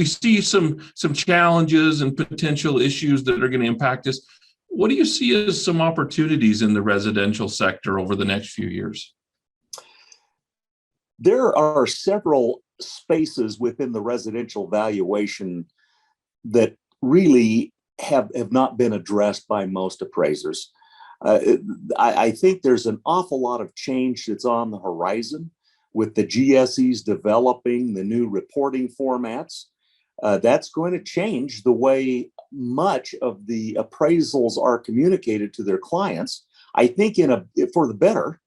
we see some challenges and potential issues that are going to impact us. What do you see as some opportunities in the residential sector over the next few years? There are several spaces within the residential valuation that really have not been addressed by most appraisers. I think there's an awful lot of change that's on the horizon with the GSEs developing the new reporting formats. That's going to change the way much of the appraisals are communicated to their clients. I think for the better.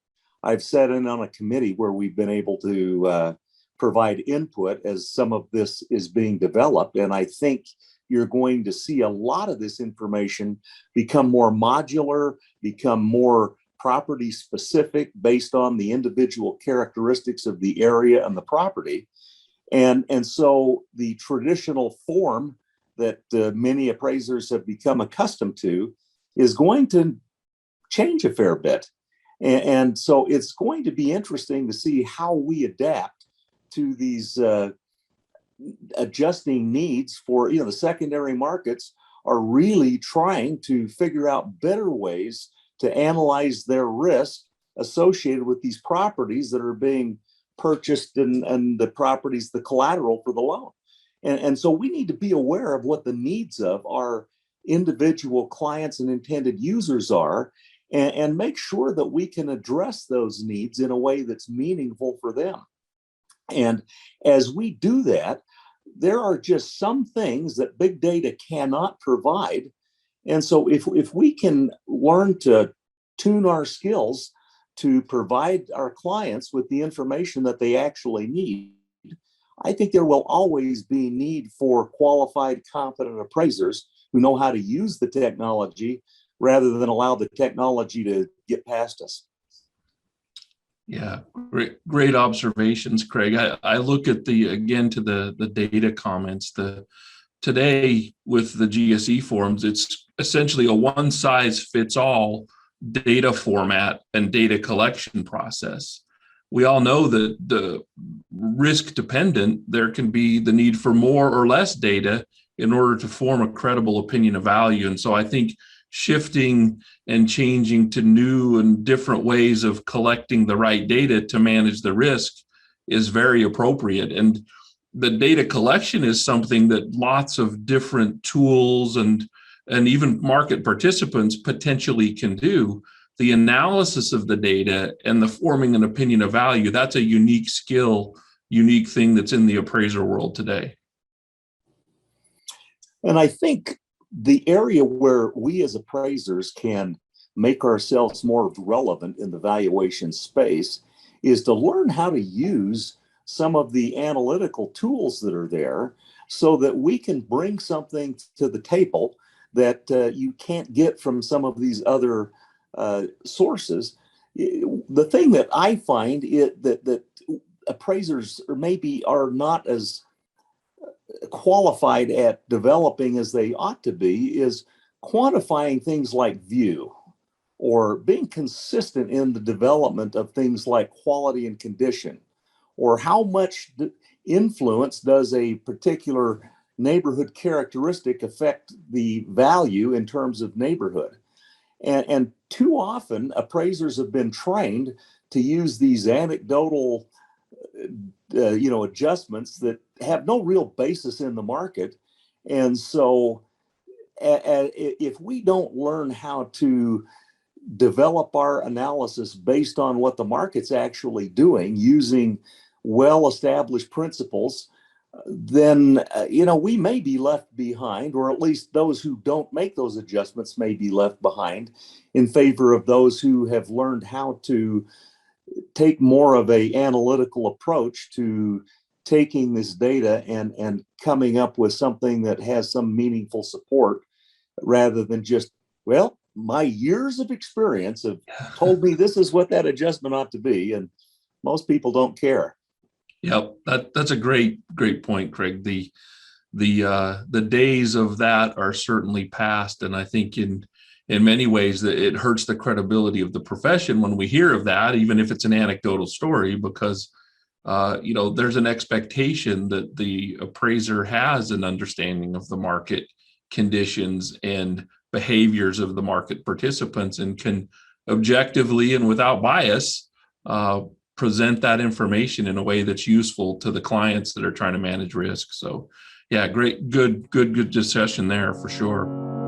I've sat in on a committee where we've been able to provide input as some of this is being developed. And I think you're going to see a lot of this information become more modular, become more property specific based on the individual characteristics of the area and the property. And so the traditional form that many appraisers have become accustomed to is going to change a fair bit. And so it's going to be interesting to see how we adapt to these adjusting needs for, the secondary markets are really trying to figure out better ways to analyze their risk associated with these properties that are being purchased and the properties, the collateral for the loan. And so we need to be aware of what the needs of our individual clients and intended users are, and make sure that we can address those needs in a way that's meaningful for them. And as we do that, there are just some things that big data cannot provide. And so if we can learn to tune our skills to provide our clients with the information that they actually need, I think there will always be need for qualified, competent appraisers who know how to use the technology rather than allow the technology to get past us. Yeah, great observations, Craig. I look at the data comments. Today with the GSE forms, it's essentially a one-size-fits-all data format and data collection process. We all know that the risk dependent, there can be the need for more or less data in order to form a credible opinion of value. And so I think shifting and changing to new and different ways of collecting the right data to manage the risk is very appropriate. And the data collection is something that lots of different tools and even market participants potentially can do. The analysis of the data and the forming an opinion of value, that's a unique skill, unique thing that's in the appraiser world today. And I think the area where we as appraisers can make ourselves more relevant in the valuation space is to learn how to use some of the analytical tools that are there so that we can bring something to the table that you can't get from some of these other sources. The thing that I find that appraisers maybe are not as qualified at developing as they ought to be is quantifying things like view, or being consistent in the development of things like quality and condition, or how much influence does a particular neighborhood characteristic affect the value in terms of neighborhood. And too often appraisers have been trained to use these anecdotal adjustments that have no real basis in the market. And so if we don't learn how to develop our analysis based on what the market's actually doing using well-established principles, then we may be left behind, or at least those who don't make those adjustments may be left behind in favor of those who have learned how to take more of a analytical approach to taking this data and coming up with something that has some meaningful support, rather than just, well, my years of experience have told me this is what that adjustment ought to be, and most people don't care. Yep, that's a great point, Craig. The days of that are certainly past, and I think in many ways that it hurts the credibility of the profession when we hear of that, even if it's an anecdotal story, because there's an expectation that the appraiser has an understanding of the market conditions and behaviors of the market participants and can objectively and without bias present that information in a way that's useful to the clients that are trying to manage risk. So yeah, good discussion there for sure.